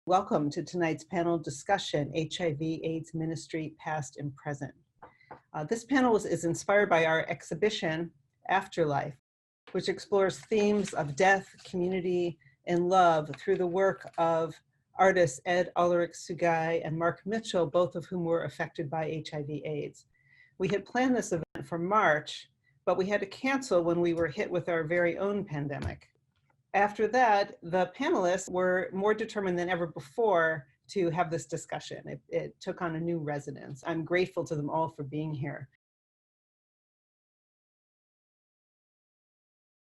Welcome to tonight's panel discussion, HIV/AIDS Ministry, Past and Present. This panel is inspired by our exhibition, Afterlife, which explores themes of death, community, and love through the work of artists Ed Ulrich-Sugai and Mark Mitchell, both of whom were affected by HIV/AIDS. We had planned this event for March, but we had to cancel when we were hit with our very own pandemic. After that, the panelists were more determined than ever before to have this discussion. It took on a new resonance. I'm grateful to them all for being here.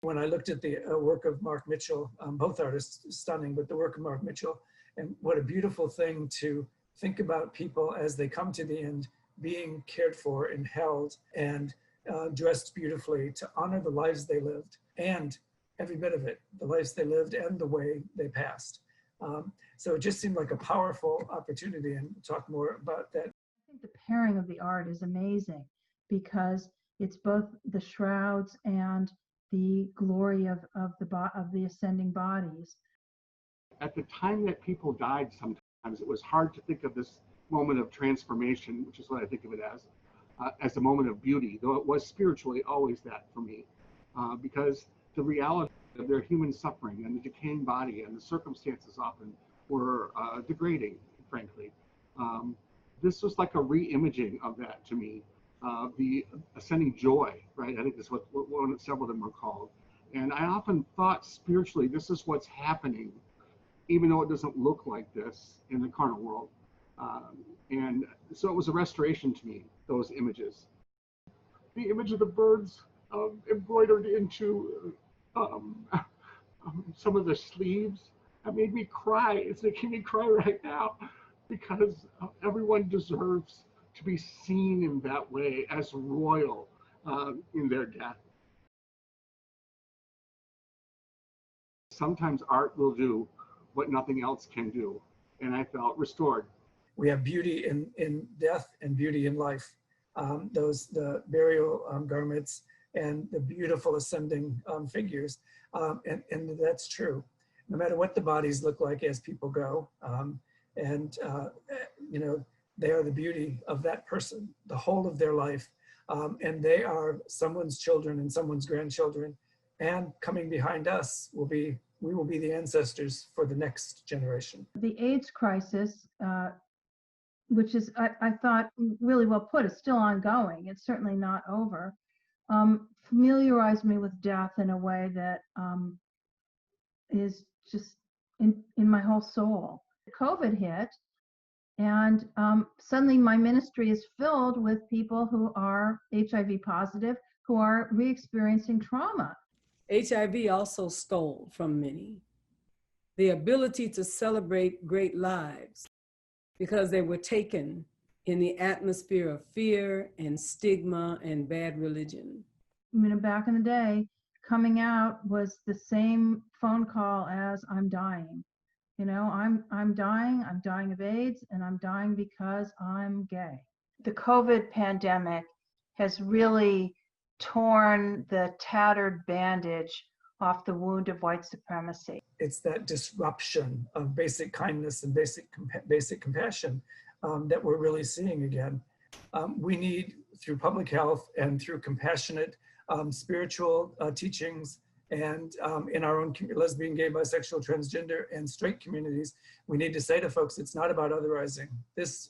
When I looked at the work of Mark Mitchell, both artists stunning, but the work of Mark Mitchell, and what a beautiful thing to think about people as they come to the end, being cared for and held and dressed beautifully to honor the lives they lived, and every bit of it, the lives they lived and the way they passed. So it just seemed like a powerful opportunity, and we'll talk more about that. I think the pairing of the art is amazing because it's both the shrouds and the glory of the ascending bodies. At the time that people died, sometimes it was hard to think of this moment of transformation, which is what I think of it as a moment of beauty, though it was spiritually always that for me, because the reality of their human suffering and the decaying body and the circumstances often were degrading, frankly. This was like a re-imaging of that to me. The ascending joy, right? I think that's what several of them were called. And I often thought spiritually, this is what's happening, even though it doesn't look like this in the carnal world. And so it was a restoration to me, those images. The image of the birds embroidered into some of the sleeves, that made me cry. It's making me cry right now because everyone deserves to be seen in that way as royal in their death. Sometimes art will do what nothing else can do, and I felt restored. We have beauty in death and beauty in life. The burial garments and the beautiful ascending figures, and that's true. No matter what the bodies look like as people go, they are the beauty of that person, the whole of their life, and they are someone's children and someone's grandchildren, and coming behind us we will be the ancestors for the next generation. The AIDS crisis, which is, I thought, really well put, is still ongoing. It's certainly not over. Familiarized me with death in a way that is just in my whole soul. COVID hit, and suddenly my ministry is filled with people who are HIV positive, who are re-experiencing trauma. HIV also stole from many the ability to celebrate great lives because they were taken in the atmosphere of fear and stigma and bad religion. Back in the day, coming out was the same phone call as I'm dying. I'm dying of AIDS, and I'm dying because I'm gay. The COVID pandemic has really torn the tattered bandage off the wound of white supremacy. It's that disruption of basic kindness and basic compassion that we're really seeing again. We need, through public health and through compassionate spiritual teachings, and in our own lesbian, gay, bisexual, transgender, and straight communities, we need to say to folks, it's not about otherizing. This,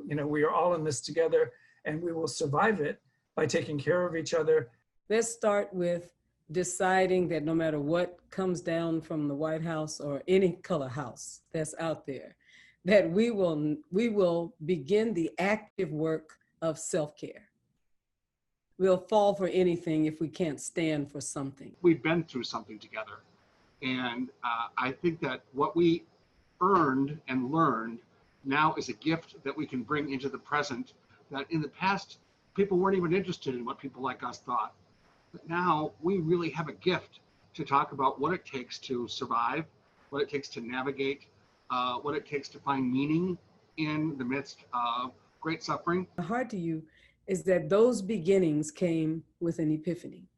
we are all in this together, and we will survive it by taking care of each other. Let's start with deciding that no matter what comes down from the White House or any color house that's out there, that we will begin the active work of self-care. We'll fall for anything if we can't stand for something. We've been through something together. And I think that what we earned and learned now is a gift that we can bring into the present, that in the past, people weren't even interested in what people like us thought. But now we really have a gift to talk about what it takes to survive, what it takes to navigate, what it takes to find meaning in the midst of great suffering. Hard to you is that those beginnings came with an epiphany.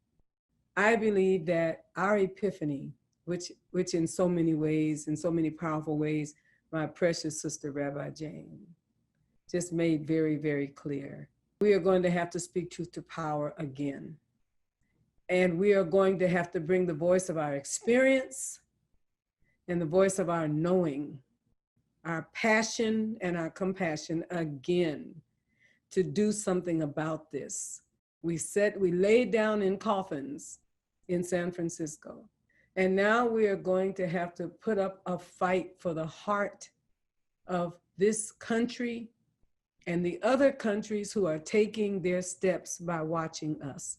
I believe that our epiphany, which in so many ways, in so many powerful ways, my precious sister, Rabbi Jane, just made very, very clear. We are going to have to speak truth to power again. And we are going to have to bring the voice of our experience and the voice of our knowing, our passion and our compassion again to do something about this. We laid down in coffins in San Francisco. And now we are going to have to put up a fight for the heart of this country and the other countries who are taking their steps by watching us.